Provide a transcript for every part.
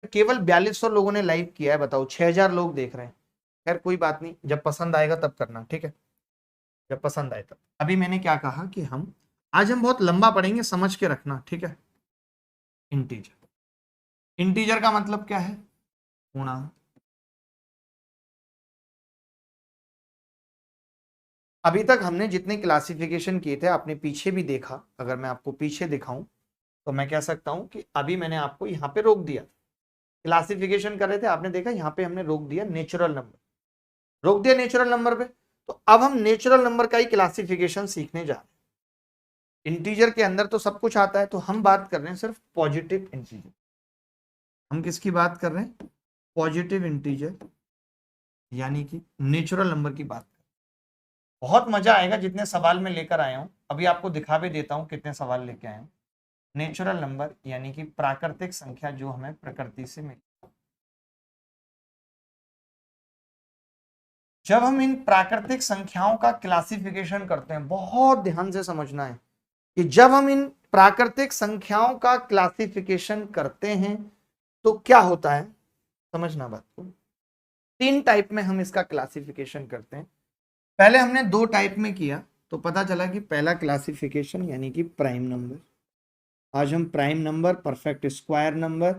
केवल 4200 लोगों ने लाइव किया है, बताओ 6000 लोग देख रहे हैं। खैर कोई बात नहीं, जब पसंद आएगा तब करना, ठीक है, जब पसंद आए तब। अभी मैंने क्या कहा कि हम आज हम बहुत लंबा पढ़ेंगे, समझ के रखना, ठीक है। इंटीजर, इंटीजर का मतलब क्या है? पूर्णांक। अभी तक हमने जितने क्लासिफिकेशन किए थे आपने पीछे भी देखा, अगर मैं आपको पीछे दिखाऊं तो मैं कह सकता हूं कि अभी मैंने आपको यहां पे रोक दिया, क्लासिफिकेशन कर रहे थे, आपने देखा यहां पे हमने रोक दिया नेचुरल नंबर, रोक दिया नेचुरल नंबर पे। तो अब हम नेचुरल नंबर का ही क्लासिफिकेशन सीखने जा रहे हैं। इंटीजर के अंदर तो सब कुछ आता है, तो हम बात कर रहे हैं सिर्फ पॉजिटिव इंटीजर। हम किसकी बात कर रहे हैं? पॉजिटिव इंटीजर, यानी कि नेचुरल नंबर की बात। बहुत मजा आएगा जितने सवाल मैं लेकर आया हूं, अभी आपको दिखा भी देता हूं कितने सवाल लेके आया हूं। नेचुरल नंबर यानी कि प्राकृतिक संख्या जो हमें प्रकृति से मिली। जब हम इन प्राकृतिक संख्याओं का क्लासिफिकेशन करते हैं, बहुत ध्यान से समझना है कि जब हम इन प्राकृतिक संख्याओं का क्लासिफिकेशन करते हैं तो क्या होता है, समझना बात को। 3 टाइप में हम इसका क्लासिफिकेशन करते हैं। पहले हमने 2 टाइप में किया, तो पता चला कि पहला क्लासिफिकेशन यानी कि प्राइम नंबर। आज हम prime number, perfect square number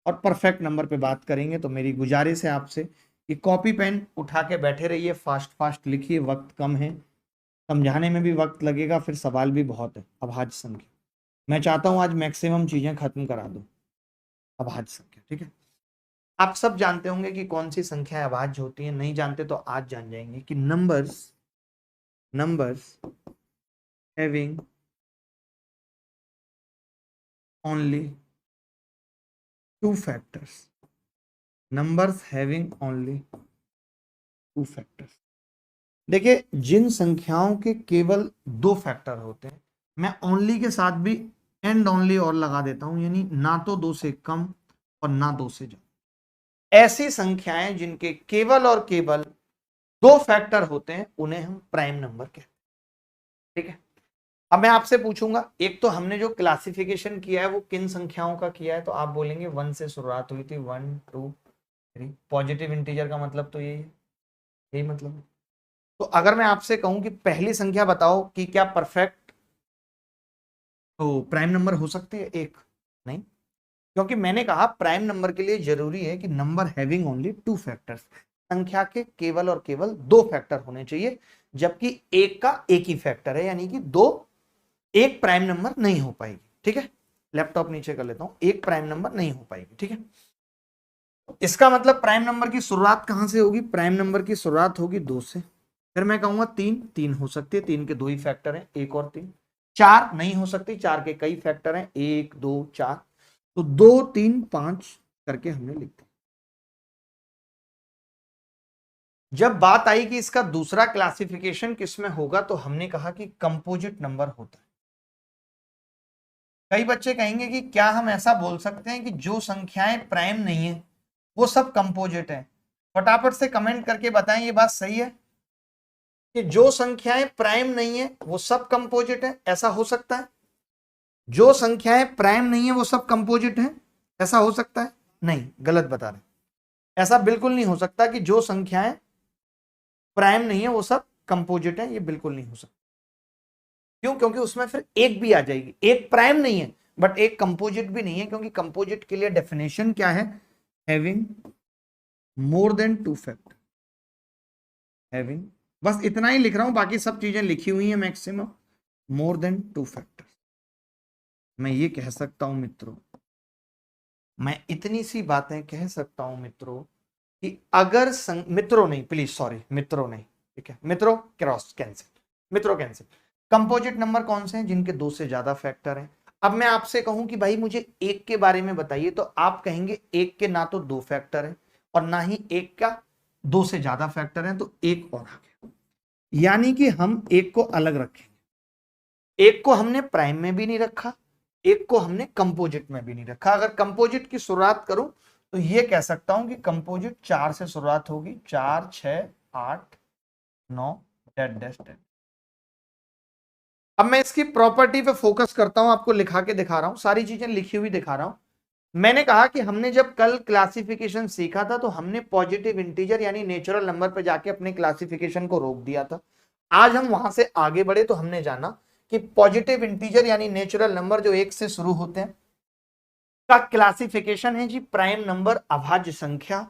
और परफेक्ट नंबर पे बात करेंगे। तो मेरी गुजारिश है आपसे कि कॉपी पेन उठा के बैठे रहिए, फास्ट फास्ट लिखिए, वक्त कम है, समझाने में भी वक्त लगेगा, फिर सवाल भी बहुत है। अभाज्य संख्या मैं चाहता हूं आज मैक्सिमम चीजें खत्म करा दूं। अभाज्य संख्या, ठीक है, आप सब जानते होंगे कि कौन सी संख्या अभाज्य होती है, नहीं जानते तो आज जान जाएंगे कि numbers having only 2 factors, numbers having only 2 factors. देखिए, जिन संख्याओं के केवल 2 फैक्टर होते हैं, मैं ओनली के साथ भी एंड ओनली और लगा देता हूं, यानी ना तो 2 से कम और ना 2 से ज्यादा, ऐसी संख्याएं जिनके केवल और केवल 2 फैक्टर होते हैं उन्हें हम प्राइम नंबर कहते हैं, ठीक है। अब मैं आपसे पूछूंगा, एक तो हमने जो क्लासिफिकेशन किया है वो किन संख्याओं का किया है, तो आप बोलेंगे 1 से शुरुआत हुई थी, 1 2 3। पॉजिटिव इंटीजर का मतलब तो यही है, यही मतलब है। तो अगर मैं आपसे कहूं कि पहली संख्या बताओ कि क्या परफेक्ट तो प्राइम नंबर हो सकती है, एक नहीं, क्योंकि मैंने कहा प्राइम नंबर के लिए जरूरी है कि नंबर हैविंग ओनली 2 फैक्टर्स, संख्या के केवल और केवल 2 फैक्टर होने चाहिए, जबकि एक का एक ही फैक्टर है, यानी कि 2 एक प्राइम नंबर नहीं हो पाएगी, ठीक है। लैपटॉप नीचे कर लेता हूं, एक प्राइम नंबर नहीं हो पाएगी, ठीक है। इसका मतलब प्राइम नंबर की शुरुआत कहां से होगी? प्राइम नंबर की शुरुआत होगी 2 से। फिर मैं कहूंगा 3, 3 हो सकती है, 3 के 2 ही फैक्टर हैं, 1 और 3। 4 नहीं हो सकती, 4 के कई फैक्टर हैं, 1 2 4। तो 2 3 5 करके हमने लिख दिया। जब बात आई कि इसका दूसरा क्लासिफिकेशन किसमें होगा, तो हमने कहा कि कंपोजिट नंबर होता है। कई बच्चे कहेंगे कि क्या हम ऐसा बोल सकते हैं कि जो संख्याएं प्राइम नहीं है वो सब कंपोजिट है? फटाफट से कमेंट करके बताएं ये बात सही है कि जो संख्याएं प्राइम नहीं है वो सब कंपोजिट है, ऐसा हो सकता है? जो संख्याएं प्राइम नहीं है वो सब कंपोजिट है, ऐसा हो सकता है? नहीं, गलत बता रहे। ऐसा बिल्कुल नहीं हो सकता कि जो संख्याएं प्राइम नहीं है वो सब कंपोजिट है, ये बिल्कुल नहीं हो सकता। क्यों? क्योंकि उसमें फिर एक भी आ जाएगी, एक प्राइम नहीं है बट एक कंपोजिट भी नहीं है, क्योंकि कंपोजिट के लिए डेफिनेशन क्या है? Having more than 2 factor, having, बस इतना ही लिख रहा हूं, बाकी सब चीजें लिखी हुई हैं मैक्सिमम, मोर देन 2 फैक्टर। मैं ये कह सकता हूं मित्रों, मैं इतनी सी बातें कह सकता हूं मित्रों कि अगर मित्रों नहीं, प्लीज सॉरी, मित्रों नहीं, ठीक है, मित्रों क्रॉस कैंसिल, मित्रों कैंसिल। कंपोजिट नंबर कौन से हैं? जिनके 2 से ज्यादा फैक्टर हैं। अब मैं आपसे कहूं कि भाई मुझे एक के बारे में बताइए, तो आप कहेंगे एक के ना तो 2 फैक्टर है और ना ही एक का 2 से ज्यादा फैक्टर है, तो एक और आ गया, यानी कि हम एक को अलग रखेंगे। एक को हमने प्राइम में भी नहीं रखा, एक को हमने कंपोजिट में भी नहीं रखा। अगर कंपोजिट की शुरुआत करूं तो ये कह सकता हूं कि कंपोजिट 4 से शुरुआत होगी, 4 6 8 9 डेड डेड डेड। अब मैं इसकी प्रॉपर्टी पे फोकस करता हूं, आपको लिखा के दिखा रहा हूं, सारी चीजें लिखी हुई दिखा रहा हूं। मैंने कहा कि हमने जब कल क्लासिफिकेशन सीखा था तो हमने पॉजिटिव इंटीजर यानी नेचुरल नंबर पर जाके अपने क्लासिफिकेशन को रोक दिया था। आज हम वहां से आगे बढ़े तो हमने जाना कि पॉजिटिव इंटीजर यानी नेचुरल नंबर जो 1 से शुरू होते हैं का क्लासिफिकेशन है जी प्राइम नंबर, अभाज्य संख्या,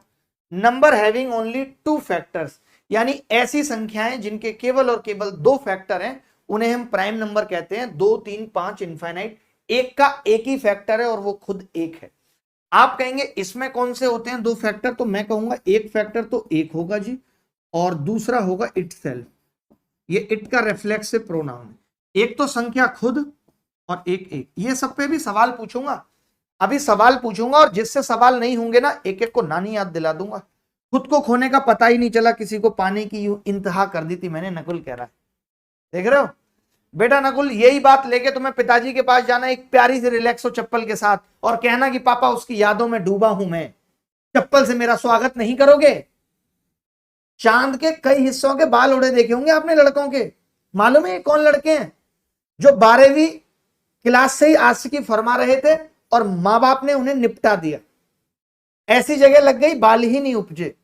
नंबर हैविंग ओनली 2 फैक्टर्स, यानी ऐसी संख्याएं जिनके केवल और केवल 2 फैक्टर हैं उन्हें हम प्राइम नंबर कहते हैं। 2, 3, 5 इनफाइनाइट, एक का एक ही फैक्टर है और वो खुद एक है। आप कहेंगे इसमें कौन से होते हैं 2 फैक्टर, तो मैं कहूंगा एक फैक्टर तो एक होगा जी और दूसरा होगा इटसेल्फ। ये इट का रिफ्लेक्सिव प्रोनाउन है। एक तो संख्या खुद और एक एक। ये सब पे भी सवाल पूछूंगा, अभी सवाल पूछूंगा और जिससे सवाल नहीं होंगे ना एक एक को नानी याद दिला दूंगा। खुद को खोने का पता ही नहीं चला, किसी को पाने की इंतहा कर दी थी मैंने, नकुल कह रहा है। देख रहे हो बेटा नकुल, यही बात लेके तुम्हें पिताजी के पास जाना एक प्यारी सी रिलैक्सो चप्पल के साथ और कहना कि पापा उसकी यादों में डूबा हूं मैं, चप्पल से मेरा स्वागत नहीं करोगे। चांद के कई हिस्सों के बाल उड़े देखे होंगे आपने लड़कों के। मालूम है कौन लड़के हैं जो 12वीं क्लास से ही आशिकी फरमा रहे थे और मां बाप ने उन्हें निपटा दिया, ऐसी जगह लग गई बाल ही नहीं उपजे।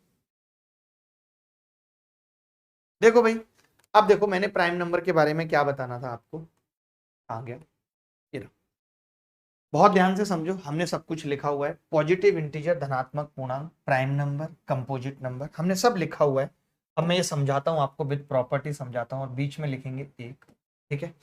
देखो भाई, अब देखो मैंने प्राइम नंबर के बारे में क्या बताना था आपको, आ गया ये रहा। बहुत ध्यान से समझो, हमने सब कुछ लिखा हुआ है, पॉजिटिव इंटीजर, धनात्मक पूर्णांक, प्राइम नंबर, कंपोजिट नंबर, हमने सब लिखा हुआ है। अब मैं ये समझाता हूं आपको, विद प्रॉपर्टी समझाता हूं और बीच में लिखेंगे एक, ठीक है।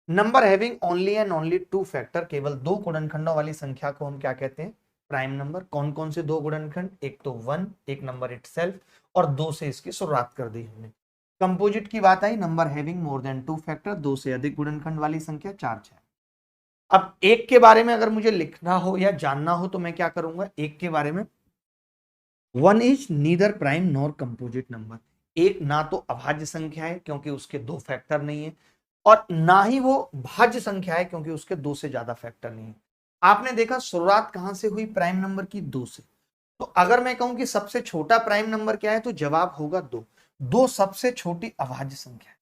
Number having only and only 2 factor, केवल 2 गुणनखंडों वाली संख्या को हम क्या कहते हैं, प्राइम नंबर। कौन कौन से 2 गुणनखंड, एक तो 1, एक नंबर इटसेल्फ और 2 से इसकी शुरुआत कर दी हमने। कंपोजिट की बात आई, number having more than 2 factor, 2 से अधिक गुणनखंड वाली संख्या, 4, 6। अब एक के बारे में अगर मुझे लिखना हो या जानना हो तो मैं क्या करूंगा, एक के बारे में, 1 is neither prime nor composite number. एक ना तो अभाज्य संख्या है क्योंकि उसके 2 फैक्टर नहीं है और ना ही वो भाज्य संख्या है क्योंकि उसके 2 से ज्यादा फैक्टर नहीं है। आपने देखा शुरुआत कहां से हुई प्राइम नंबर की, 2 से। तो अगर मैं कहूं कि सबसे छोटा प्राइम नंबर क्या है तो जवाब होगा 2। 2 सबसे छोटी अभाज्य संख्या है।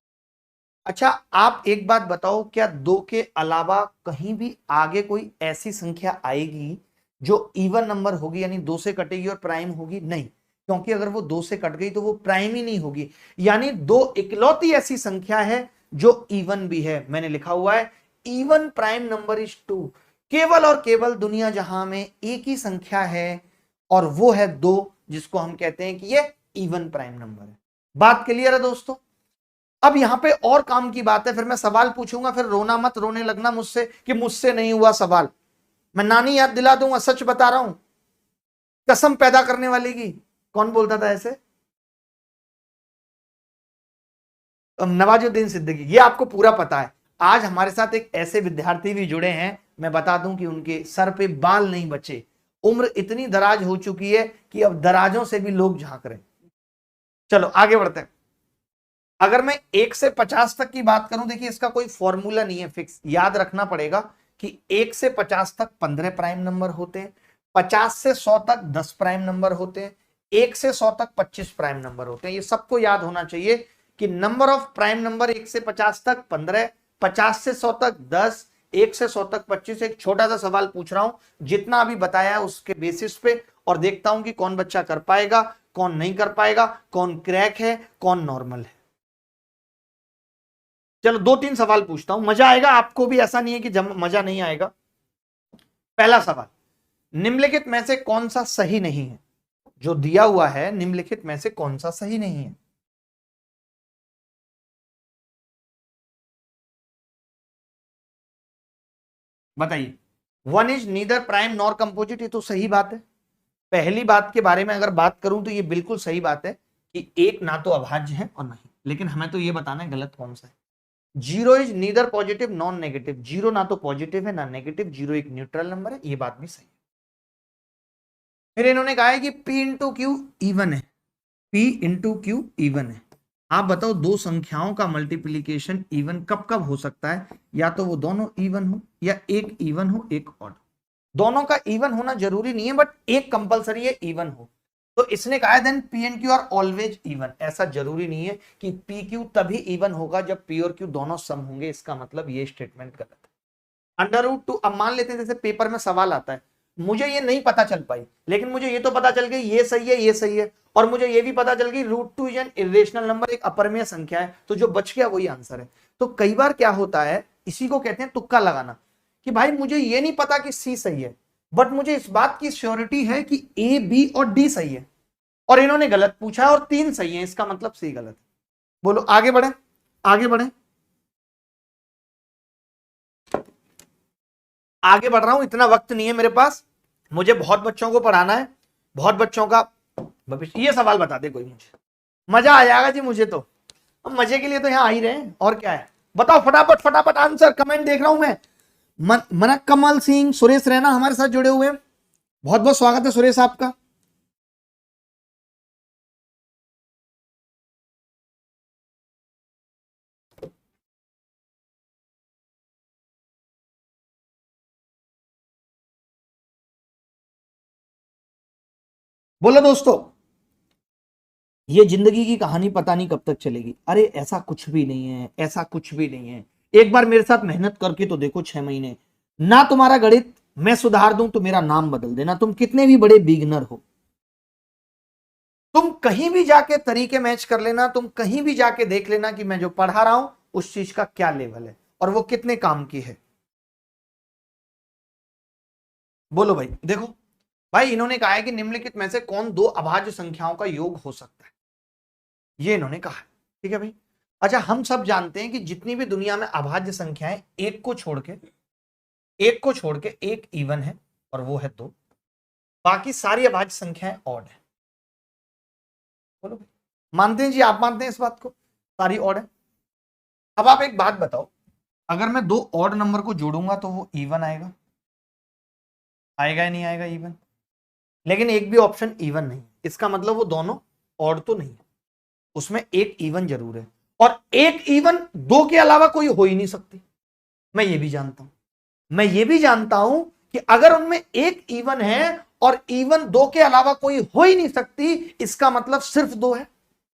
अच्छा आप एक बात बताओ, क्या 2 के अलावा कहीं भी आगे कोई ऐसी संख्या आएगी जो इवन नंबर होगी, यानी 2 से कटेगी और प्राइम होगी? नहीं, क्योंकि अगर वो 2 से कट गई तो वो प्राइम ही नहीं होगी। यानी 2 इकलौती ऐसी संख्या है जो इवन भी है। मैंने लिखा हुआ है इवन प्राइम नंबर इज 2। केवल और केवल दुनिया जहां में एक ही संख्या है और वो है 2, जिसको हम कहते हैं कि ये इवन प्राइम नंबर है। बात क्लियर है दोस्तों? अब यहां पे और काम की बात है, फिर मैं सवाल पूछूंगा, फिर रोना मत, रोने लगना मुझसे कि मुझसे नहीं हुआ सवाल। मैं नानी याद दिला दूंगा, सच बता रहा हूं, कसम पैदा करने वाले की। कौन बोलता था ऐसे? नवाजुद्दीन सिद्दीकी। ये आपको पूरा पता है। आज हमारे साथ एक ऐसे विद्यार्थी भी जुड़े हैं, मैं बता दूं कि उनके सर पे बाल नहीं बचे। उम्र इतनी दराज हो चुकी है कि अब दराजों से भी लोग झांक रहे हैं। चलो आगे बढ़ते हैं। अगर मैं 1 से 50 तक की बात करूं, देखिए इसका कोई फॉर्मूला नहीं है फिक्स, याद रखना पड़ेगा कि 1 से 50 तक 15 प्राइम नंबर होते हैं, 50 से 100 तक 10 प्राइम नंबर होते हैं, 1 से 100 तक 25 प्राइम नंबर होते हैं। ये सबको याद होना चाहिए कि नंबर ऑफ प्राइम नंबर 1 से 50 तक 15, 50 से 100 तक 10, 1 से 100 तक 25। एक छोटा सा सवाल पूछ रहा हूं जितना अभी बताया है उसके बेसिस पे, और देखता हूं कि कौन बच्चा कर पाएगा, कौन नहीं कर पाएगा, कौन क्रैक है, कौन नॉर्मल है। चलो 2-3 सवाल पूछता हूं, मजा आएगा आपको भी, ऐसा नहीं है कि मजा नहीं आएगा। पहला सवाल, निम्नलिखित में से कौन सा सही नहीं है? जो दिया हुआ है निम्नलिखित में से कौन सा सही नहीं है? बताइए। 1 is neither prime nor composite, ये तो सही बात है। पहली बात के बारे में अगर बात करूं तो ये बिल्कुल सही बात है कि एक ना तो अभाज्य है और नहीं, लेकिन हमें तो ये बताना है गलत कौन सा है। 0 is neither positive non negative, 0 ना तो पॉजिटिव है ना नेगेटिव, 0 एक न्यूट्रल नंबर है, ये बात भी सही है। फिर इन्होंने कहा है कि P इंटू क्यू इवन है, P इंटू क्यू इवन है। आप बताओ दो संख्याओं का मल्टीप्लीकेशन इवन कब कब हो सकता है? या तो वो दोनों इवन हो या एक इवन हो एक ऑड। दोनों का इवन होना जरूरी नहीं है, बट एक कंपलसरी है इवन हो। तो इसने कहा है then P and Q are always even. ऐसा जरूरी नहीं है कि पी क्यू तभी इवन होगा जब पी और क्यू दोनों सम होंगे, इसका मतलब ये स्टेटमेंट गलत है। अंडर रूट 2, अब मान लेते हैं जैसे पेपर में सवाल आता है मुझे ये नहीं पता चल पाई, लेकिन मुझे ये तो पता चल गई ये सही है, ये सही है, और मुझे ये भी पता चल गई √2 इज एन इरेशनल नंबर, एक अपरिमेय संख्या है, तो जो बच गया वही आंसर है। तो कई बार क्या होता है, इसी को कहते हैं तुक्का लगाना, कि भाई मुझे ये नहीं पता कि सी सही है, बट मुझे इस बात की श्योरिटी है कि ए, बी और डी सही है, और इन्होंने गलत पूछा और 3 सही है, इसका मतलब सी गलत है। बोलो आगे बढ़े, आगे बढ़े, आगे बढ़ रहा हूं, इतना वक्त नहीं है मेरे पास, मुझे बहुत बच्चों को पढ़ाना है, बहुत बच्चों का भविष्य। ये सवाल बता दे कोई, मुझे मजा आ जाएगा जी, मुझे तो मजे के लिए तो यहां आ ही रहे हैं, और क्या है बताओ, फटाफट फटाफट आंसर, कमेंट देख रहा हूं मैं। मनक कमल सिंह, सुरेश रैना हमारे साथ जुड़े हुए हैं, बहुत बहुत स्वागत है सुरेश आपका। बोलो दोस्तों, ये जिंदगी की कहानी पता नहीं कब तक चलेगी। अरे ऐसा कुछ भी नहीं है, ऐसा कुछ भी नहीं है, एक बार मेरे साथ मेहनत करके तो देखो 6 महीने, ना तुम्हारा गणित मैं सुधार दूं तो मेरा नाम बदल देना, तुम कितने भी बड़े बिगनर हो, तुम कहीं भी जाके तरीके मैच कर लेना, तुम कहीं भी जाके देख लेना कि मैं जो पढ़ा रहा हूं उस चीज का क्या लेवल है और वो कितने काम की है। बोलो भाई, देखो भाई, इन्होंने कहा है कि निम्नलिखित में से कौन 2 अभाज्य संख्याओं का योग हो सकता है, ये इन्होंने कहा है, ठीक है भाई। अच्छा, हम सब जानते हैं कि जितनी भी दुनिया में अभाज्य संख्याएं, एक को छोड़ के एक इवन है और वो है 2, बाकी सारी अभाज्य संख्याएं ऑड है। बोलो भाई, मानते हैं जी, आप मानते हैं इस बात को, सारी ऑड है। अब आप एक बात बताओ, अगर मैं 2 ऑड नंबर को जोड़ूंगा तो वो इवन आएगा, आएगा या नहीं आएगा इवन? लेकिन एक भी ऑप्शन इवन नहीं, इसका मतलब वो दोनों ऑड तो नहीं है, उसमें एक इवन जरूर है, और एक इवन 2 के अलावा कोई हो ही नहीं सकती। मैं ये भी जानता हूं कि अगर उनमें एक इवन है और इवन 2 के अलावा कोई हो ही नहीं सकती, इसका मतलब सिर्फ 2 है।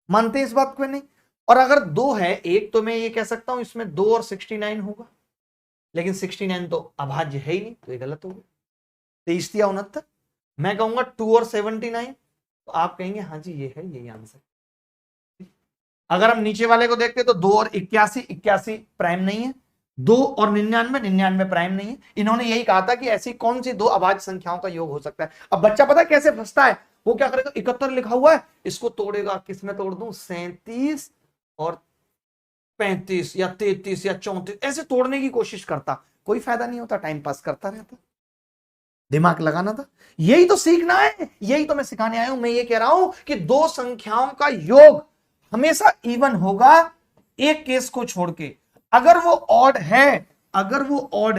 मानते हैं इस बात को नहीं? और अगर 2 है एक, तो मैं ये कह सकता हूं इसमें 2 और 69 होगा, लेकिन 69 तो अभाज्य है ही नहीं, तो ये गलत होगा। 23 या 69, मैं कहूंगा 2 और 79, तो आप कहेंगे हाँ जी ये है, यही आंसर। अगर हम नीचे वाले को देखते तो 2 और 81 प्राइम नहीं है, 2 और 99 प्राइम नहीं है। इन्होंने यही कहा था कि ऐसी कौन सी 2 अभाज्य संख्याओं का योग हो सकता है। अब बच्चा पता है कैसे फंसता है, वो क्या करेगा, 71 लिखा हुआ है, इसको तोड़ेगा, किस में तोड़ दूं, 37 और 35 या 33 या 34, ऐसे तोड़ने की कोशिश करता, कोई फायदा नहीं होता, टाइम पास करता रहता। दिमाग लगाना था, यही तो सीखना है, यही तो मैं सिखाने आया हूं। मैं ये कह रहा हूं कि 2 संख्याओं का योग हमेशा इवन होगा, एक केस को छोड़ के। अगर वो ऑड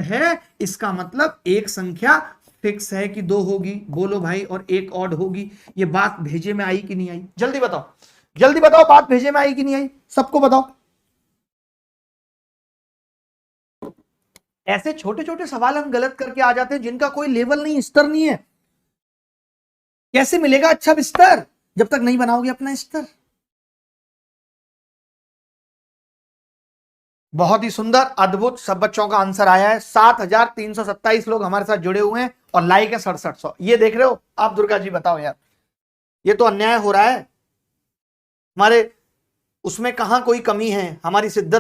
है, इसका मतलब एक संख्या फिक्स है कि 2 होगी, बोलो भाई, और एक ऑड होगी। ये बात भेजे में आई कि नहीं आई? जल्दी बताओ, बात भेजे में आई कि नहीं आई, सबको बताओ। ऐसे छोटे छोटे सवाल हम गलत करके आ जाते हैं जिनका कोई लेवल नहीं, स्तर नहीं है। कैसे मिलेगा अच्छा बिस्तर जब तक नहीं बनाओगे अपना स्तर? बहुत ही सुंदर, अद्भुत, सब बच्चों का आंसर आया है। 7327 लोग हमारे साथ जुड़े हुए हैं और लाइक है 6700। ये देख रहे हो आप? दुर्गा जी बताओ यार, ये तो अन्याय हो रहा है हमारे, उसमें कहां कोई कमी है, हमारी शिद्दत